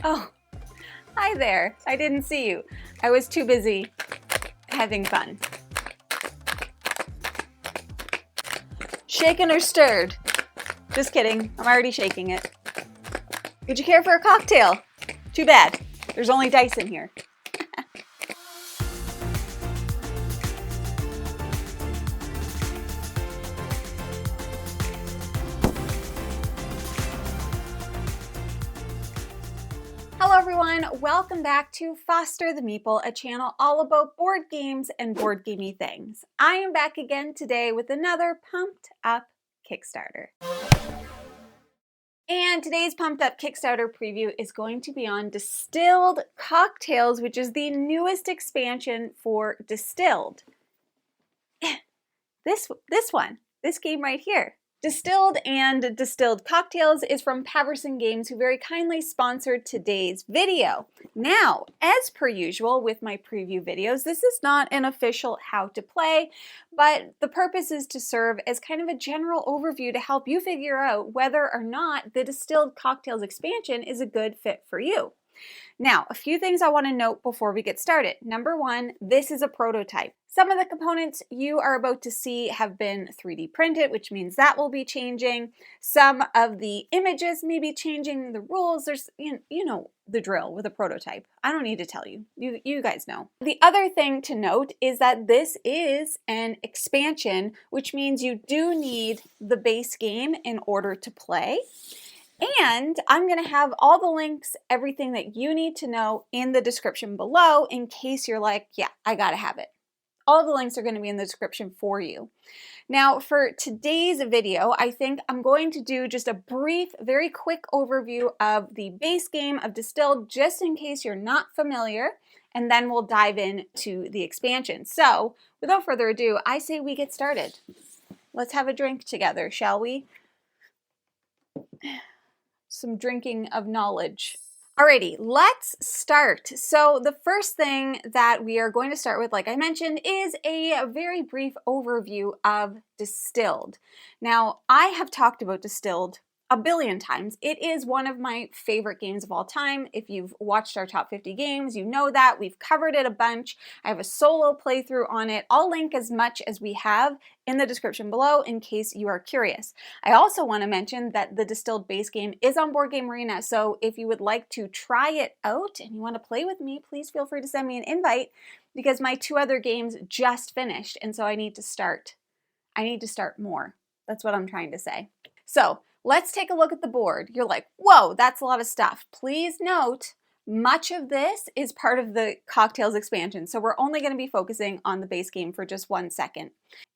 Oh, hi there. I didn't see you. I was too busy having fun. Shaken or stirred? Just kidding. I'm already shaking it. Would you care for a cocktail? Too bad. There's only dice in here. Hello everyone, welcome back to Foster the Meeple, a channel all about board games and board gamey things. I am back again today with another pumped up Kickstarter. And today's pumped up Kickstarter preview is going to be on Distilled Cocktails, which is the newest expansion for Distilled. This game right here. Distilled and Distilled Cocktails is from Paverson Games, who very kindly sponsored today's video. Now, as per usual with my preview videos, this is not an official how to play, but the purpose is to serve as kind of a general overview to help you figure out whether or not the Distilled Cocktails expansion is a good fit for you. Now, a few things I want to note before we get started. Number one, this is a prototype. Some of the components you are about to see have been 3D printed, which means that will be changing. Some of the images may be changing, the rules. There's, you know the drill with a prototype. I don't need to tell you. You guys know. The other thing to note is that this is an expansion, which means you do need the base game in order to play. And I'm going to have all the links, everything that you need to know in the description below in case you're like, yeah, I got to have it. All the links are going to be in the description for you. Now, for today's video, I think I'm going to do just a brief, very quick overview of the base game of Distilled, just in case you're not familiar, and then we'll dive into the expansion. So, without further ado, I say we get started. Let's have a drink together, shall we? Some drinking of knowledge. Alrighty, let's start. So the first thing that we are going to start with, like I mentioned, is a very brief overview of Distilled. Now, I have talked about Distilled a billion times. It is one of my favorite games of all time. If you've watched our top 50 games, you know that. We've covered it a bunch. I have a solo playthrough on it. I'll link as much as we have in the description below in case you are curious. I also want to mention that the Distilled base game is on Board Game Arena, so if you would like to try it out and you want to play with me, please feel free to send me an invite because my two other games just finished and so I need to start. I need to start more. That's what I'm trying to say. So, let's take a look at the board. You're like, whoa, that's a lot of stuff. Please note, much of this is part of the Cocktails expansion, so we're only going to be focusing on the base game for just 1 second.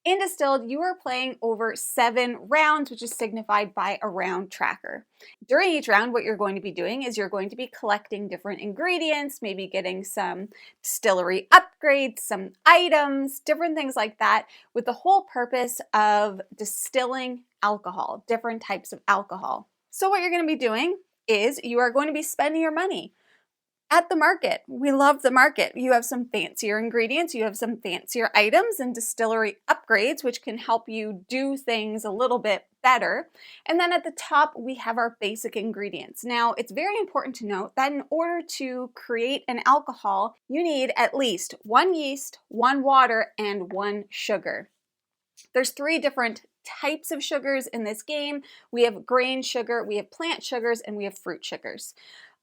In Distilled, you are playing over 7 rounds, which is signified by a round tracker. During each round, what you're going to be doing is you're going to be collecting different ingredients, maybe getting some distillery upgrades, some items, different things like that, with the whole purpose of distilling alcohol, different types of alcohol. So what you're going to be doing is you are going to be spending your money at the market. We love the market. You have some fancier ingredients, you have some fancier items and distillery upgrades, which can help you do things a little bit better. And then at the top, we have our basic ingredients. Now, it's very important to note that in order to create an alcohol, you need at least 1 yeast, 1 water, and 1 sugar. There's 3 different types of sugars in this game. We have grain sugar, we have plant sugars, and we have fruit sugars.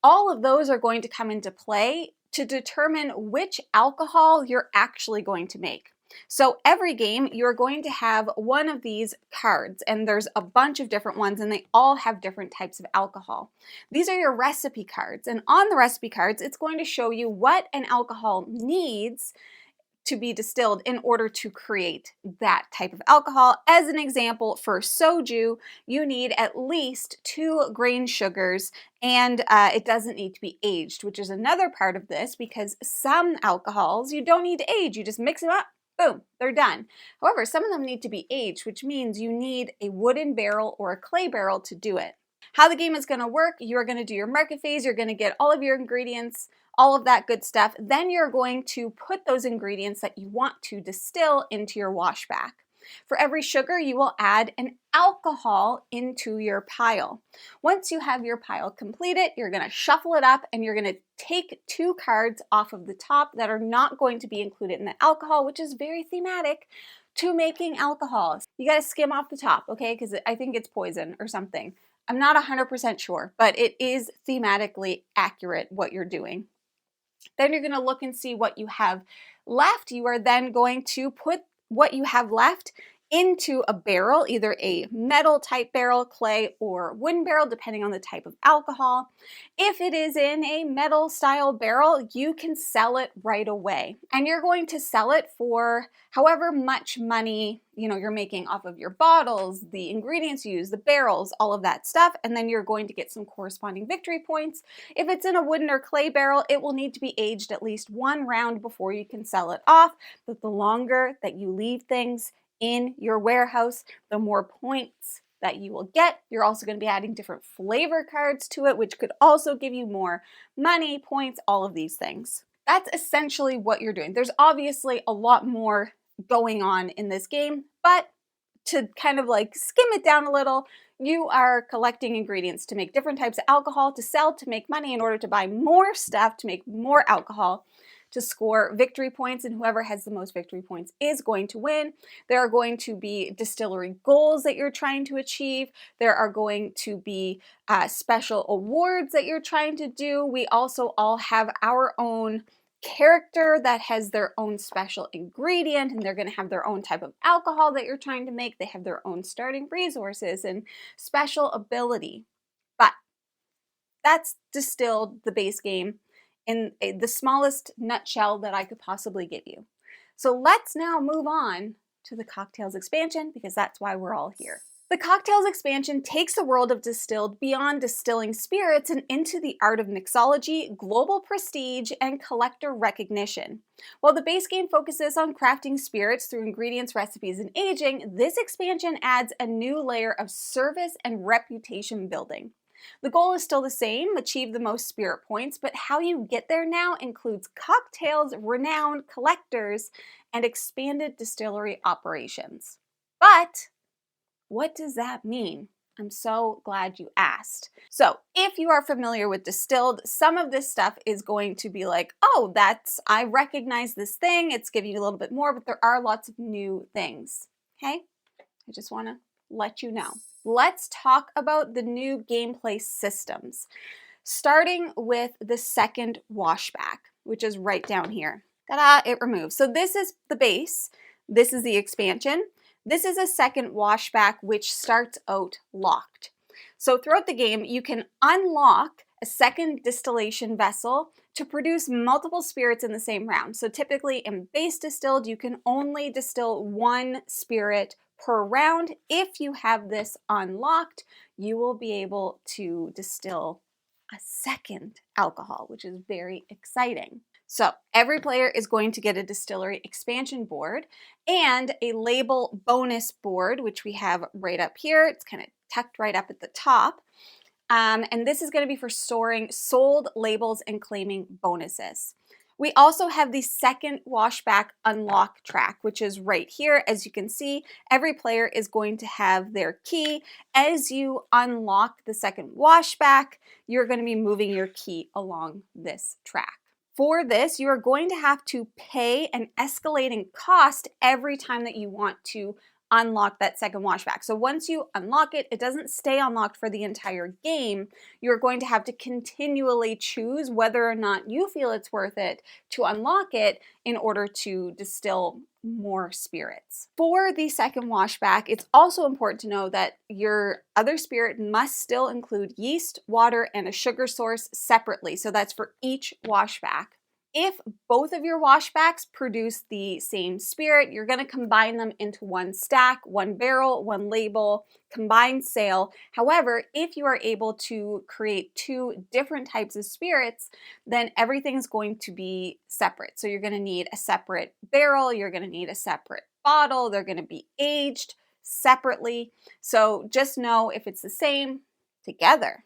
All of those are going to come into play to determine which alcohol you're actually going to make. So every game, you're going to have one of these cards, and there's a bunch of different ones, and they all have different types of alcohol. These are your recipe cards, and on the recipe cards, it's going to show you what an alcohol needs to be distilled in order to create that type of alcohol. As an example, for soju, you need at least 2 grain sugars, and it doesn't need to be aged, which is another part of this because some alcohols you don't need to age. You just mix them up, boom, they're done. However, some of them need to be aged, which means you need a wooden barrel or a clay barrel to do it. How the game is going to work, you're going to do your market phase, you're going to get all of your ingredients, all of that good stuff. Then you're going to put those ingredients that you want to distill into your washback. For every sugar, you will add an alcohol into your pile. Once you have your pile completed, you're going to shuffle it up and you're going to take 2 cards off of the top that are not going to be included in the alcohol, which is very thematic to making alcohol. You got to skim off the top, okay? Because I think it's poison or something. I'm not 100% sure, but it is thematically accurate what you're doing. Then you're going to look and see what you have left. You are then going to put what you have left into a barrel, either a metal type barrel, clay, or wooden barrel, depending on the type of alcohol. If it is in a metal style barrel, you can sell it right away. And you're going to sell it for however much money you're making off of your bottles, the ingredients used, the barrels, all of that stuff. And then you're going to get some corresponding victory points. If it's in a wooden or clay barrel, it will need to be aged at least 1 round before you can sell it off. But the longer that you leave things in your warehouse, the more points that you will get. You're also going to be adding different flavor cards to it, which could also give you more money, points, all of these things. That's essentially what you're doing. There's obviously a lot more going on in this game, but to kind of like skim it down a little, you are collecting ingredients to make different types of alcohol, to sell, to make money in order to buy more stuff, to make more alcohol, to score victory points, and whoever has the most victory points is going to win. There are going to be distillery goals that you're trying to achieve. There are going to be special awards that you're trying to do. We also all have our own character that has their own special ingredient, and they're going to have their own type of alcohol that you're trying to make. They have their own starting resources and special ability. But that's Distilled, the base game, in the smallest nutshell that I could possibly give you. So let's now move on to the Cocktails expansion, because that's why we're all here. The Cocktails expansion takes the world of Distilled beyond distilling spirits and into the art of mixology, global prestige, and collector recognition. While the base game focuses on crafting spirits through ingredients, recipes, and aging, this expansion adds a new layer of service and reputation building. The goal is still the same, achieve the most spirit points, but how you get there now includes cocktails, renowned collectors, and expanded distillery operations. But what does that mean? I'm so glad you asked. So if you are familiar with Distilled, some of this stuff is going to be like, oh, I recognize this thing, it's giving you a little bit more, but there are lots of new things, okay? I just want to let you know. Let's talk about the new gameplay systems, starting with the second washback, which is right down here. Ta-da, it removes. So this is the base, this is the expansion. This is a second washback, which starts out locked. So throughout the game, you can unlock a second distillation vessel to produce multiple spirits in the same round. So typically in base Distilled, you can only distill 1 spirit per round. If you have this unlocked, you will be able to distill a second alcohol, which is very exciting. So every player is going to get a distillery expansion board and a label bonus board, which we have right up here. It's kind of tucked right up at the top. And this is going to be for storing sold labels and claiming bonuses. We also have the second washback unlock track, which is right here. As you can see, every player is going to have their key. As you unlock the second washback, you're going to be moving your key along this track. For this, you are going to have to pay an escalating cost every time that you want to unlock that second washback. So once you unlock it, it doesn't stay unlocked for the entire game. You're going to have to continually choose whether or not you feel it's worth it to unlock it in order to distill more spirits. For the second washback, it's also important to know that your other spirit must still include yeast, water, and a sugar source separately. So that's for each washback. If both of your washbacks produce the same spirit, you're going to combine them into one stack, one barrel, one label, combined sale. However, if you are able to create 2 different types of spirits, then everything's going to be separate. So you're going to need a separate barrel, you're going to need a separate bottle, they're going to be aged separately. So just know if it's the same, together.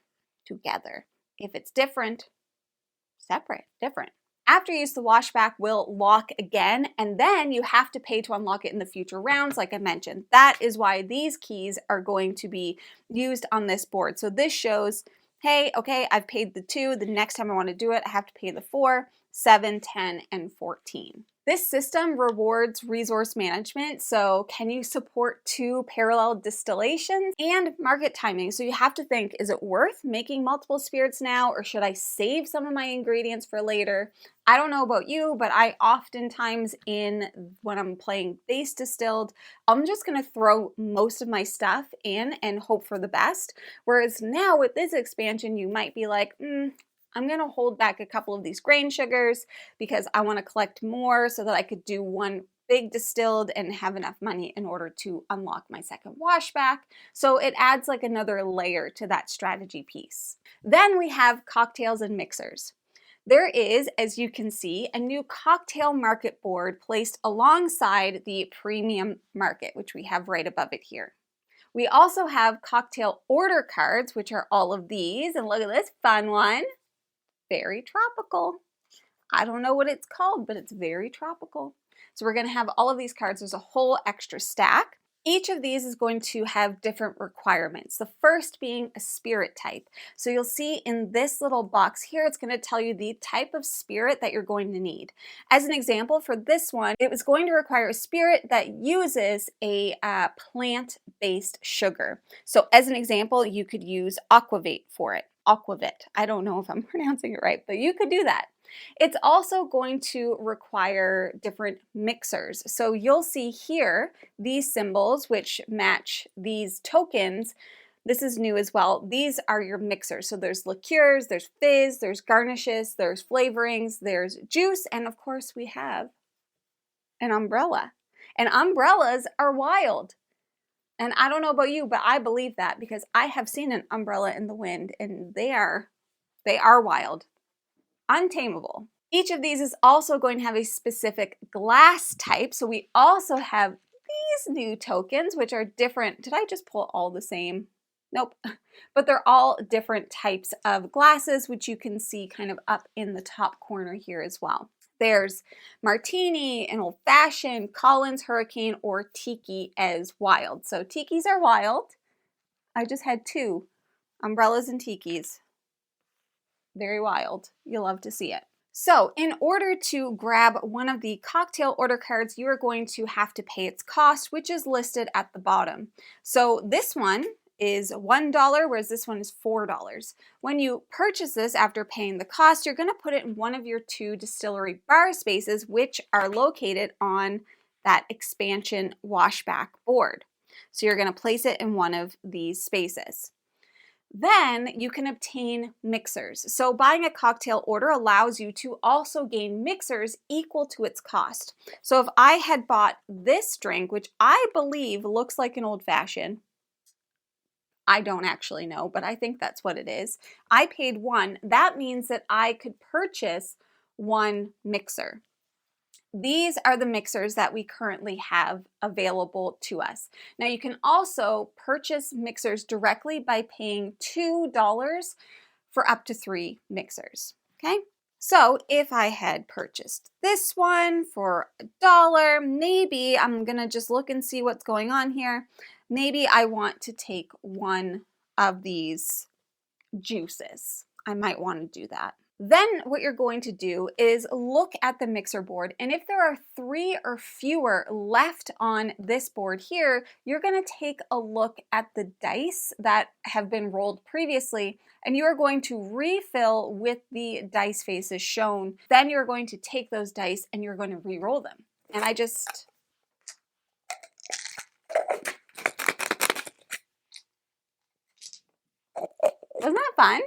If it's different, separate, different. After use, the washback will lock again, and then you have to pay to unlock it in the future rounds, like I mentioned. That is why these keys are going to be used on this board. So this shows, hey, okay, I've paid the 2. The next time I want to do it, I have to pay the 4, 7, 10, and 14. This system rewards resource management, so can you support 2 parallel distillations and market timing? So you have to think, is it worth making multiple spirits now, or should I save some of my ingredients for later? I don't know about you, but I oftentimes when I'm playing base distilled, I'm just gonna throw most of my stuff in and hope for the best. Whereas now with this expansion, you might be like, I'm gonna hold back a couple of these grain sugars because I wanna collect more so that I could do one big distilled and have enough money in order to unlock my second washback. So it adds like another layer to that strategy piece. Then we have cocktails and mixers. There is, as you can see, a new cocktail market board placed alongside the premium market, which we have right above it here. We also have cocktail order cards, which are all of these, and look at this fun one. Very tropical. I don't know what it's called, but it's very tropical. So we're going to have all of these cards. There's a whole extra stack. Each of these is going to have different requirements. The first being a spirit type. So you'll see in this little box here, it's going to tell you the type of spirit that you're going to need. As an example, for this one, it was going to require a spirit that uses a plant-based sugar. So as an example, you could use aquavit for it. Aquavit. I don't know if I'm pronouncing it right, but you could do that. It's also going to require different mixers. So you'll see here these symbols which match these tokens. This is new as well. These are your mixers. So there's liqueurs, there's fizz, there's garnishes, there's flavorings, there's juice, and of course we have an umbrella. And umbrellas are wild. And I don't know about you, but I believe that because I have seen an umbrella in the wind and they are wild, untamable. Each of these is also going to have a specific glass type. So we also have these new tokens, which are different. Did I just pull all the same? Nope. But they're all different types of glasses, which you can see kind of up in the top corner here as well. There's martini, an old fashioned, Collins Hurricane, or tiki as wild. So tikis are wild. I just had 2 umbrellas and tikis. Very wild. You'll love to see it. So in order to grab one of the cocktail order cards, you are going to have to pay its cost, which is listed at the bottom. So this one is $1, whereas this one is $4. When you purchase this after paying the cost, you're going to put it in one of your 2 distillery bar spaces, which are located on that expansion washback board. So you're going to place it in one of these spaces. Then you can obtain mixers. So buying a cocktail order allows you to also gain mixers equal to its cost. So if I had bought this drink, which I believe looks like an old fashioned, I don't actually know, but I think that's what it is. I paid 1. That means that I could purchase 1 mixer. These are the mixers that we currently have available to us. Now you can also purchase mixers directly by paying $2 for up to 3 mixers, okay? So if I had purchased this one for $1, maybe I'm gonna just look and see what's going on here. Maybe I want to take one of these juices. I might want to do that. Then what you're going to do is look at the mixer board, and if there are 3 or fewer left on this board here, you're going to take a look at the dice that have been rolled previously, and you are going to refill with the dice faces shown. Then you're going to take those dice and you're going to re-roll them. And wasn't that fun?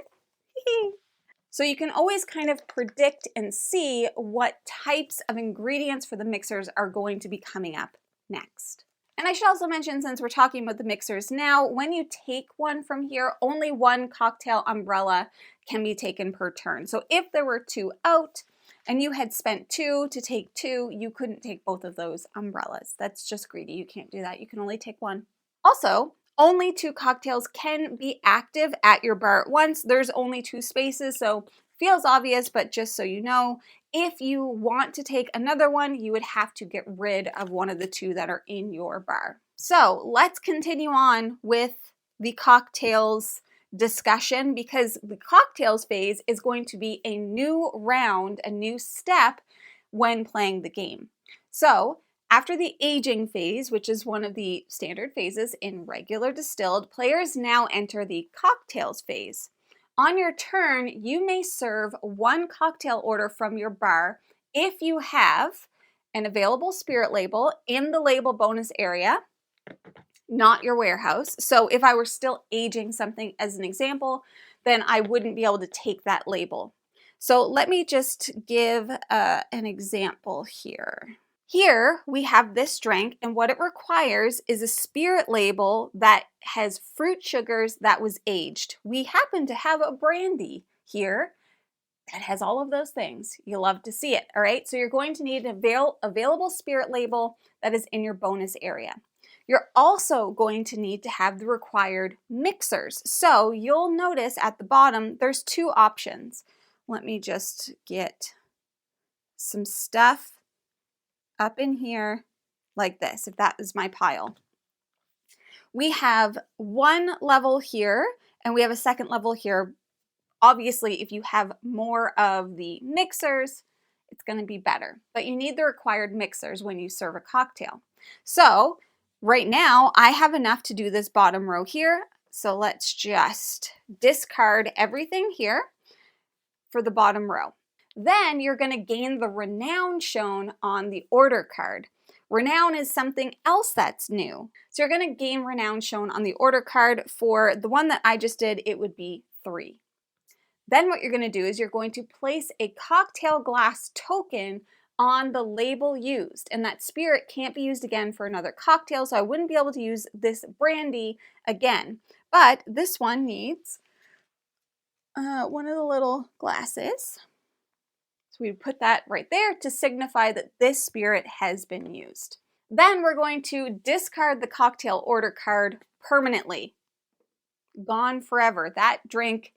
So you can always kind of predict and see what types of ingredients for the mixers are going to be coming up next. And I should also mention, since we're talking about the mixers now, when you take one from here, only 1 cocktail umbrella can be taken per turn. So if there were 2 out and you had spent 2 to take 2, you couldn't take both of those umbrellas. That's just greedy. You can't do that. You can only take 1. Also, only 2 cocktails can be active at your bar at once. There's only 2 spaces, so Feels obvious, but just so you know, if you want to take another one, you would have to get rid of one of the two that are in your bar. So let's continue on with the cocktails discussion, because the cocktails phase is going to be a new round, a new step when playing the game. So after the aging phase, which is one of the standard phases in regular distilled, players now enter the cocktails phase. On your turn, you may serve one cocktail order from your bar if you have an available spirit label in the label bonus area, not your warehouse. So if I were still aging something as an example, then I wouldn't be able to take that label. So let me just give an example here. Here we have this drink, and what it requires is a spirit label that has fruit sugars that was aged. We happen to have a brandy here that has all of those things. You'll love to see it, all right? So you're going to need an available spirit label that is in your bonus area. You're also going to need to have the required mixers. So you'll notice at the bottom, there's two options. Let me just get some stuff up in here like this, if that is my pile. We have one level here and we have a second level here. Obviously, if you have more of the mixers, it's going to be better, but you need the required mixers when you serve a cocktail. So right now I have enough to do this bottom row here. So let's just discard everything here for the bottom row. Then you're going to gain the renown shown on the order card. Renown is something else that's new. So you're going to gain renown shown on the order card. For the one that I just did, it would be 3. Then what you're going to do is you're going to place a cocktail glass token on the label used, and that spirit can't be used again for another cocktail, so I wouldn't be able to use this brandy again. But this one needs one of the little glasses. So we put that right there to signify that this spirit has been used. Then we're going to discard the cocktail order card permanently. Gone forever. That drink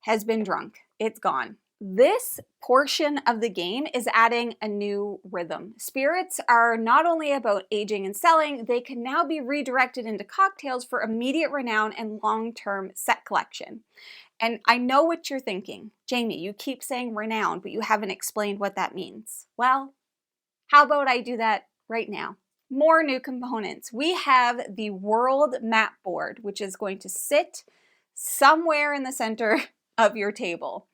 has been drunk. It's gone. This portion of the game is adding a new rhythm. Spirits are not only about aging and selling, they can now be redirected into cocktails for immediate renown and long-term set collection. And I know what you're thinking. Jamie, you keep saying renown, but you haven't explained what that means. Well, how about I do that right now? More new components. We have the world map board, which is going to sit somewhere in the center of your table.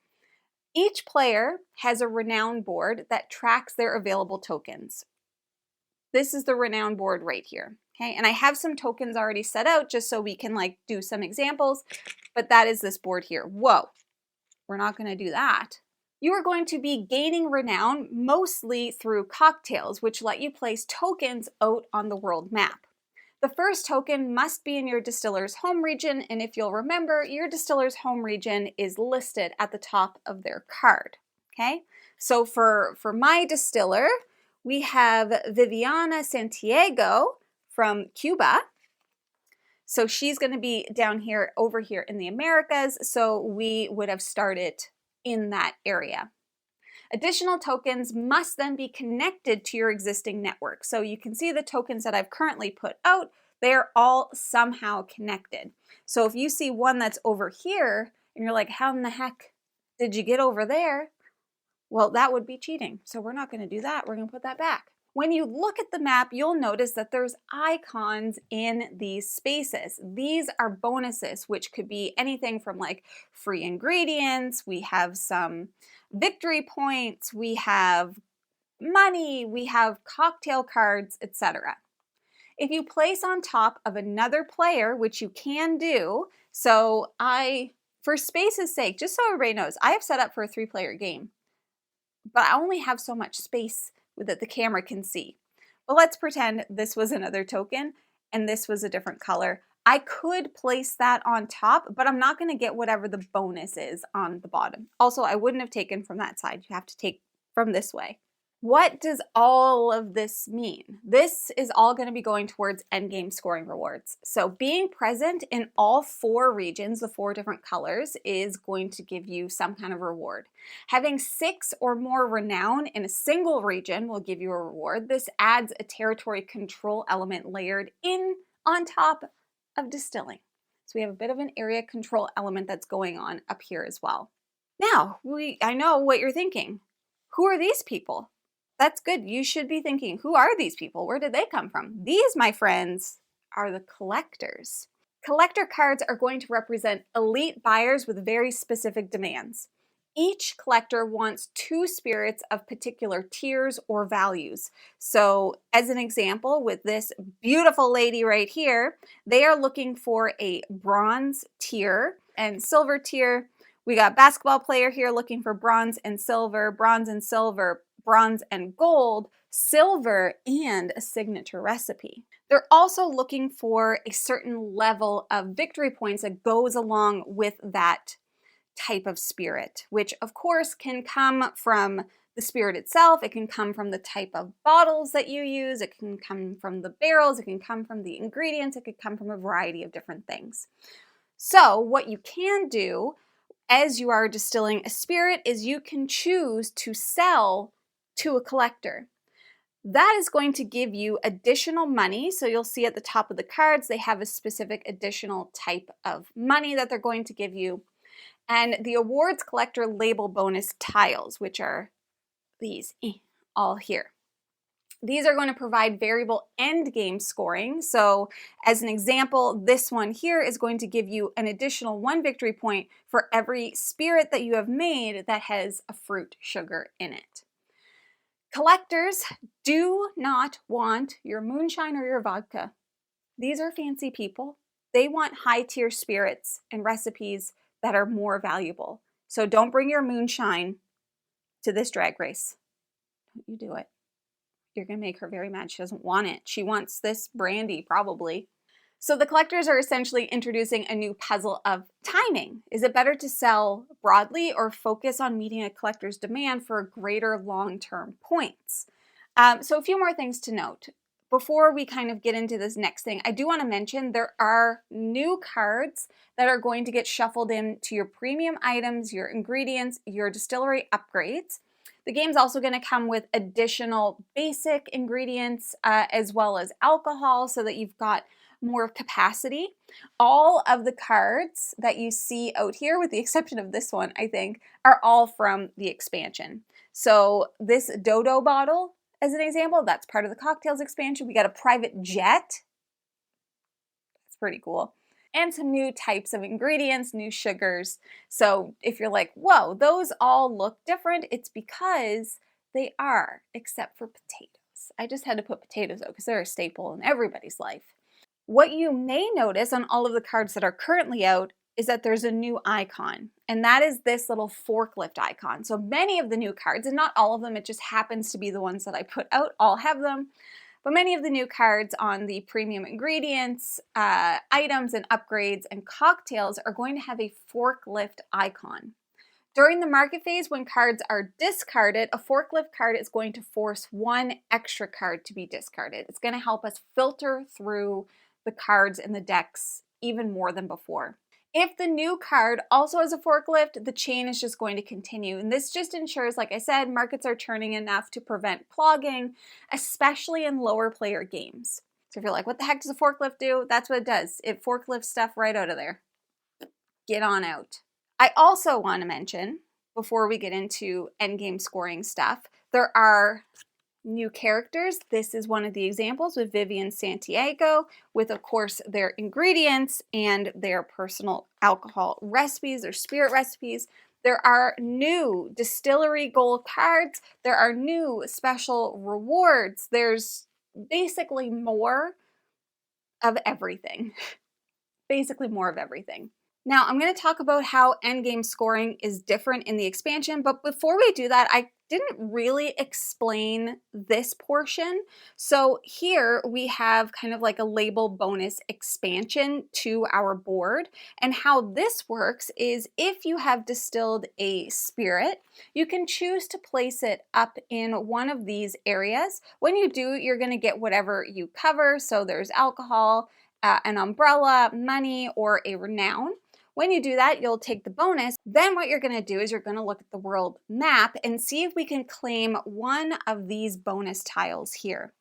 Each player has a renown board that tracks their available tokens. This is the renown board right here. Okay, and I have some tokens already set out just so we can do some examples, but that is this board here. Whoa, we're not going to do that. You are going to be gaining renown mostly through cocktails, which let you place tokens out on the world map. The first token must be in your distiller's home region, and if you'll remember, your distiller's home region is listed at the top of their card. Okay, so for my distiller, we have Viviana Santiago from Cuba. So she's going to be down here, over here in the Americas, so we would have started in that area. Additional tokens must then be connected to your existing network. So you can see the tokens that I've currently put out, they're all somehow connected. So if you see one that's over here and you're like, how in the heck did you get over there? Well, that would be cheating. So we're not going to do that. We're going to put that back. When you look at the map, you'll notice that there's icons in these spaces. These are bonuses, which could be anything from free ingredients, we have some victory points, we have money, we have cocktail cards, etc. If you place on top of another player, which you can do, so for space's sake, just so everybody knows, I have set up for a 3-player game, but I only have so much space that the camera can see. But let's pretend this was another token and this was a different color. I could place that on top, but I'm not going to get whatever the bonus is on the bottom. Also, I wouldn't have taken from that side. You have to take from this way. What does all of this mean? This is all going to be going towards endgame scoring rewards. So being present in all 4 regions, the 4 different colors, is going to give you some kind of reward. Having 6 or more renown in a single region will give you a reward. This adds a territory control element layered in on top of distilling. So we have a bit of an area control element that's going on up here as well. Now, I know what you're thinking. Who are these people? That's good. You should be thinking, who are these people? Where did they come from? These, my friends, are the collectors. Collector cards are going to represent elite buyers with very specific demands. Each collector wants 2 spirits of particular tiers or values. So, as an example, with this beautiful lady right here, they are looking for a bronze tier and silver tier. We got basketball player here looking for bronze and silver, bronze and silver, bronze and gold, silver, and a signature recipe. They're also looking for a certain level of victory points that goes along with that type of spirit, which of course can come from the spirit itself, it can come from the type of bottles that you use, it can come from the barrels, it can come from the ingredients, it could come from a variety of different things. So what you can do as you are distilling a spirit is you can choose to sell to a collector. That is going to give you additional money. So you'll see at the top of the cards, they have a specific additional type of money that they're going to give you. And the awards collector label bonus tiles, which are these all here. These are going to provide variable end game scoring. So as an example, this one here is going to give you an additional 1 victory point for every spirit that you have made that has a fruit sugar in it. Collectors do not want your moonshine or your vodka. These are fancy people. They want high tier spirits and recipes that are more valuable. So don't bring your moonshine to this drag race. Don't you do it. You're going to make her very mad. She doesn't want it. She wants this brandy, probably. So the collectors are essentially introducing a new puzzle of timing. Is it better to sell broadly or focus on meeting a collector's demand for greater long-term points? So a few more things to note. Before we kind of get into this next thing, I do want to mention there are new cards that are going to get shuffled into your premium items, your ingredients, your distillery upgrades. The game's also going to come with additional basic ingredients as well as alcohol so that you've got more capacity. All of the cards that you see out here, with the exception of this one, I think, are all from the expansion. So this Dodo bottle, as an example, that's part of the cocktails expansion. We got a private jet. That's pretty cool. And some new types of ingredients, new sugars. So if you're like, whoa, those all look different, it's because they are, except for potatoes. I just had to put potatoes out because they're a staple in everybody's life. What you may notice on all of the cards that are currently out is that there's a new icon, and that is this little forklift icon. So many of the new cards, and not all of them, it just happens to be the ones that I put out, all have them. But many of the new cards on the premium ingredients, items and upgrades and cocktails are going to have a forklift icon. During the market phase, when cards are discarded, a forklift card is going to force 1 extra card to be discarded. It's going to help us filter through the cards in the decks even more than before. If the new card also has a forklift, the chain is just going to continue. And this just ensures, like I said, markets are turning enough to prevent clogging, especially in lower player games. So if you're like, what the heck does a forklift do? That's what it does. It forklifts stuff right out of there. Get on out. I also want to mention, before we get into endgame scoring stuff, there are new characters. This is one of the examples with Vivian Santiago, with of course their ingredients and their personal alcohol recipes, their spirit recipes. There are new distillery gold cards. There are new special rewards. There's basically more of everything. Basically more of everything. Now, I'm going to talk about how endgame scoring is different in the expansion, but before we do that, I didn't really explain this portion. So here we have kind of like a label bonus expansion to our board. And how this works is if you have distilled a spirit, you can choose to place it up in one of these areas. When you do, you're going to get whatever you cover. So there's alcohol, an umbrella, money, or a renown. When you do that, you'll take the bonus. Then what you're going to do is you're going to look at the world map and see if we can claim one of these bonus tiles here.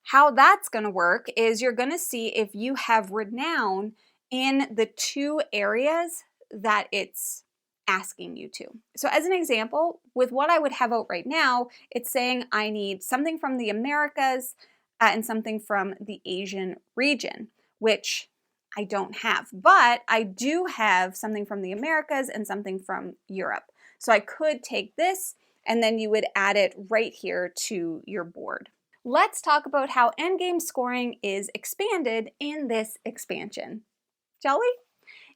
How that's going to work is you're going to see if you have renown in the 2 areas that it's asking you to. So as an example, with what I would have out right now, it's saying I need something from the Americas and something from the Asian region, which I don't have, but I do have something from the Americas and something from Europe. So I could take this and then you would add it right here to your board. Let's talk about how endgame scoring is expanded in this expansion, shall we?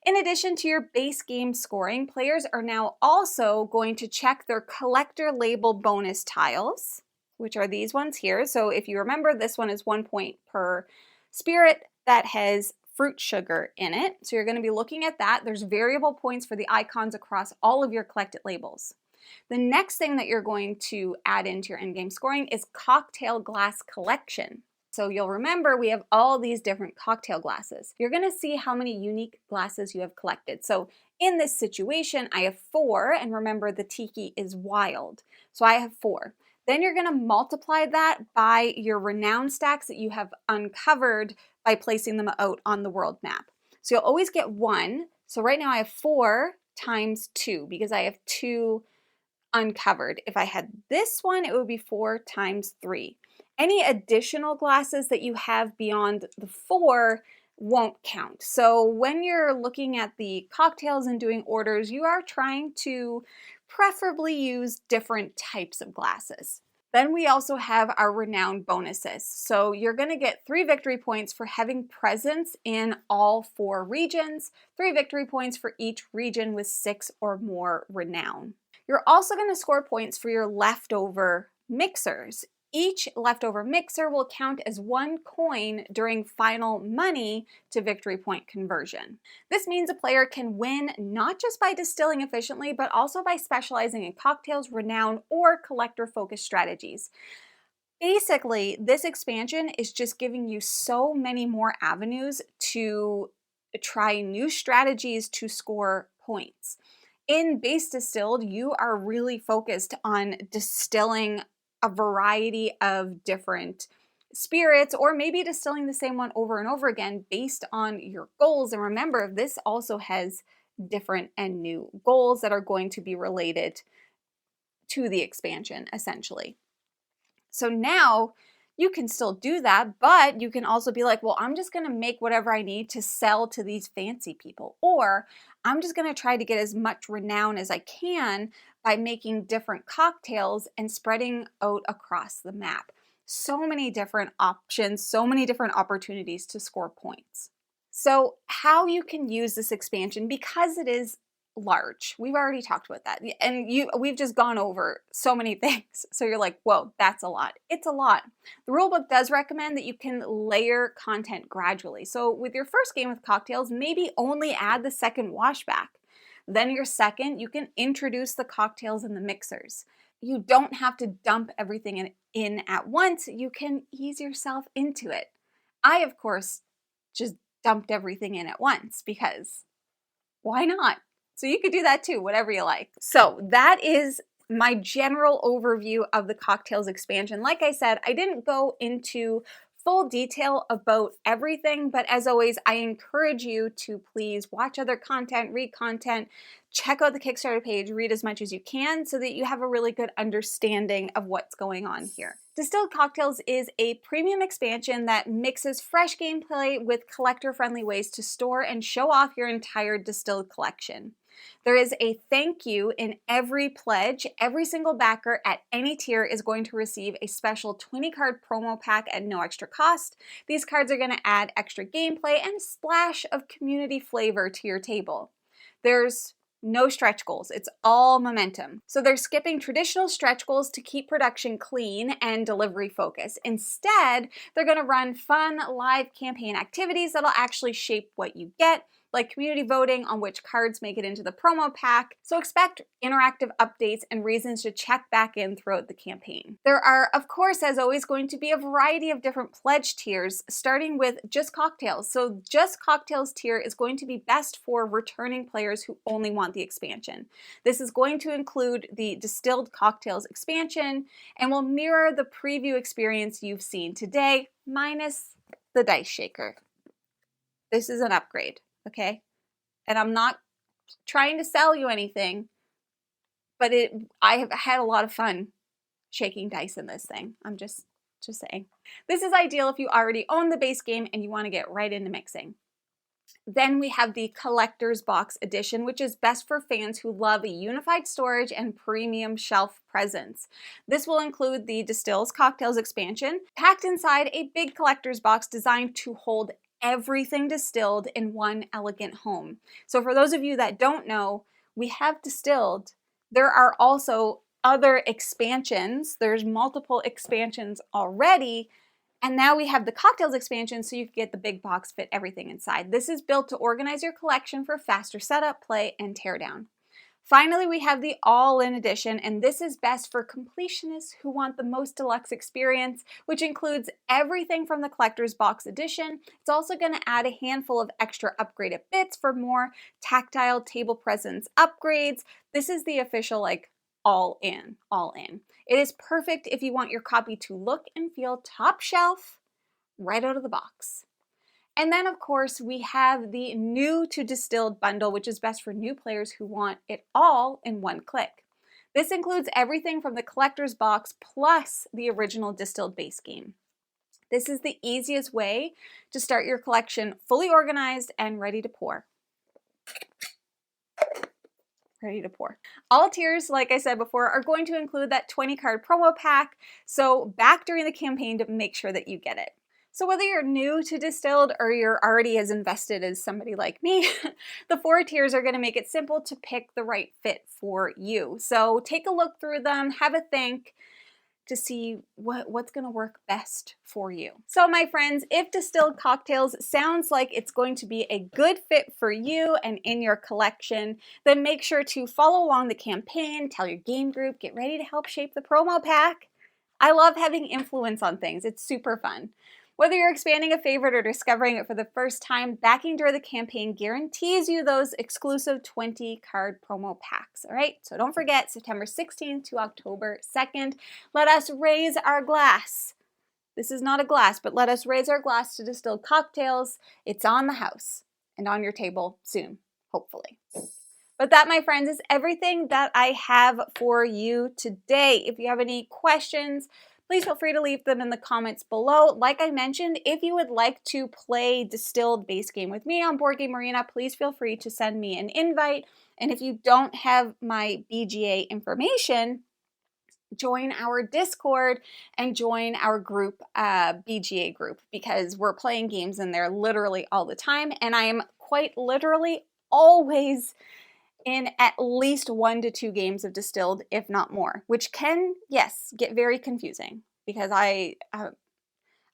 In addition to your base game scoring, players are now also going to check their collector label bonus tiles, which are these ones here. So if you remember, this one is 1 point per spirit that has fruit sugar in it. So you're going to be looking at that. There's variable points for the icons across all of your collected labels. The next thing that you're going to add into your endgame scoring is cocktail glass collection. So you'll remember we have all these different cocktail glasses. You're going to see how many unique glasses you have collected. So in this situation, I have 4, and remember the tiki is wild. So I have 4. Then you're going to multiply that by your renown stacks that you have uncovered by placing them out on the world map. So you'll always get 1. So right now I have 4 times 2 because I have 2 uncovered. If I had this one, it would be 4 times 3. Any additional glasses that you have beyond the 4 won't count. So when you're looking at the cocktails and doing orders, you are trying to preferably use different types of glasses. Then we also have our renown bonuses. So you're going to get 3 victory points for having presence in all 4 regions, 3 victory points for each region with 6 or more renown. You're also going to score points for your leftover mixers. Each leftover mixer will count as 1 coin during final money to victory point conversion. This means a player can win not just by distilling efficiently, but also by specializing in cocktails, renown, or collector-focused strategies. Basically, this expansion is just giving you so many more avenues to try new strategies to score points. In base distilled, you are really focused on distilling a variety of different spirits, or maybe distilling the same one over and over again based on your goals. And remember, this also has different and new goals that are going to be related to the expansion, essentially. So now you can still do that, but you can also be like, well, I'm just going to make whatever I need to sell to these fancy people, or I'm just going to try to get as much renown as I can by making different cocktails and spreading out across the map. So many different options, so many different opportunities to score points. So how you can use this expansion, because it is large. We've already talked about that. And we've just gone over so many things. So you're like, whoa, that's a lot. It's a lot. The rulebook does recommend that you can layer content gradually. So with your first game with cocktails, maybe only add the second washback. Then your second, you can introduce the cocktails and the mixers. You don't have to dump everything in at once. You can ease yourself into it. I, of course, just dumped everything in at once because why not? So you could do that too, whatever you like. So that is my general overview of the cocktails expansion. Like I said, I didn't go into full detail about everything, but as always, I encourage you to please watch other content, read content, check out the Kickstarter page, read as much as you can so that you have a really good understanding of what's going on here. Distilled Cocktails is a premium expansion that mixes fresh gameplay with collector-friendly ways to store and show off your entire distilled collection. There is a thank you in every pledge. Every single backer at any tier is going to receive a special 20-card promo pack at no extra cost. These cards are going to add extra gameplay and a splash of community flavor to your table. There's No stretch goals, it's all momentum. So they're skipping traditional stretch goals to keep production clean and delivery focused. Instead, they're gonna run fun live campaign activities that'll actually shape what you get, like community voting on which cards make it into the promo pack. So expect interactive updates and reasons to check back in throughout the campaign. There are, of course, as always, going to be a variety of different pledge tiers, starting with Just Cocktails. So Just Cocktails tier is going to be best for returning players who only want the expansion. This is going to include the Distilled Cocktails expansion and will mirror the preview experience you've seen today, minus the dice shaker. This is an upgrade. Okay, and I'm not trying to sell you anything, but I have had a lot of fun shaking dice in this thing. I'm just saying. This is ideal if you already own the base game and you want to get right into mixing. Then we have the Collector's Box Edition, which is best for fans who love a unified storage and premium shelf presence. This will include the Distilled Cocktails expansion, packed inside a big collector's box designed to hold everything distilled in one elegant home. So for those of you that don't know, we have Distilled. There are also other expansions. There's multiple expansions already. And now we have the Cocktails expansion, so you can get the big box, fit everything inside. This is built to organize your collection for faster setup, play, and teardown. Finally, we have the All-In Edition, and this is best for completionists who want the most deluxe experience, which includes everything from the Collector's Box Edition. It's also going to add a handful of extra upgraded bits for more tactile table presence upgrades. This is the official, like, all in. It is perfect if you want your copy to look and feel top shelf right out of the box. And then, of course, we have the new to Distilled bundle, which is best for new players who want it all in one click. This includes everything from the collector's box plus the original Distilled base game. This is the easiest way to start your collection fully organized and ready to pour. All tiers, like I said before, are going to include that 20 card promo pack, so back during the campaign to make sure that you get it. So whether you're new to Distilled or you're already as invested as somebody like me, the 4 tiers are going to make it simple to pick the right fit for you. So take a look through them, have a think to see what's going to work best for you. So my friends, if Distilled Cocktails sounds like it's going to be a good fit for you and in your collection, then make sure to follow along the campaign, tell your game group, get ready to help shape the promo pack. I love having influence on things. It's super fun. Whether you're expanding a favorite or discovering it for the first time, backing during the campaign guarantees you those exclusive 20 card promo packs, all right? So don't forget, September 16th to October 2nd, let us raise our glass. This is not a glass, but let us raise our glass to Distilled Cocktails. It's on the house and on your table soon, hopefully. But that, my friends, is everything that I have for you today. If you have any questions, please feel free to leave them in the comments below. Like I mentioned, if you would like to play Distilled base game with me on Board Game Arena, please feel free to send me an invite. And if you don't have my BGA information, join our Discord and join our group, BGA group, because we're playing games in there literally all the time. And I am quite literally always in at least 1 to 2 games of Distilled, if not more, which can, yes, get very confusing because I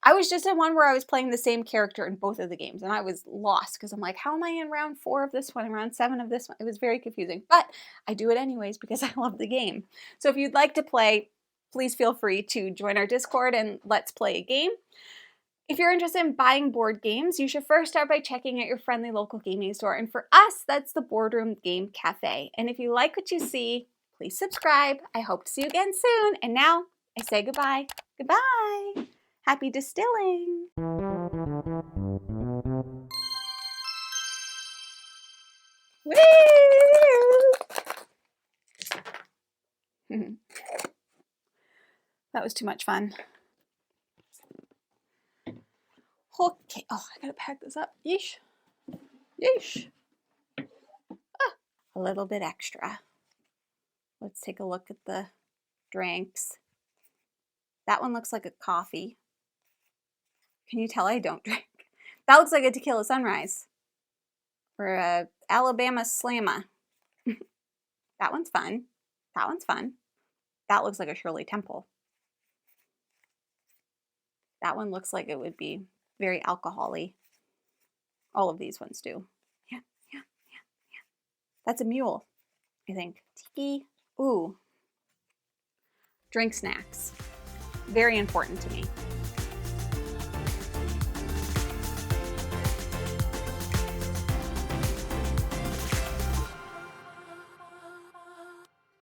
was just in one where I was playing the same character in both of the games and I was lost because I'm like, how am I in round 4 of this one and round 7 of this one? It was very confusing, but I do it anyways because I love the game. So if you'd like to play, please feel free to join our Discord and let's play a game. If you're interested in buying board games, you should first start by checking out your friendly local gaming store. And for us, that's the Boardroom Game Cafe. And if you like what you see, please subscribe. I hope to see you again soon. And now I say goodbye. Goodbye. Happy distilling. Woo! That was too much fun. Okay, oh, I gotta pack this up. Yeesh. Yeesh. Ah, a little bit extra. Let's take a look at the drinks. That one looks like a coffee. Can you tell I don't drink? That looks like a tequila sunrise or a Alabama slamma. That one's fun. That one's fun. That looks like a Shirley Temple. That one looks like it would be very alcohol-y. All of these ones do. Yeah. That's a mule, I think. Tiki. Ooh. Drink snacks. Very important to me.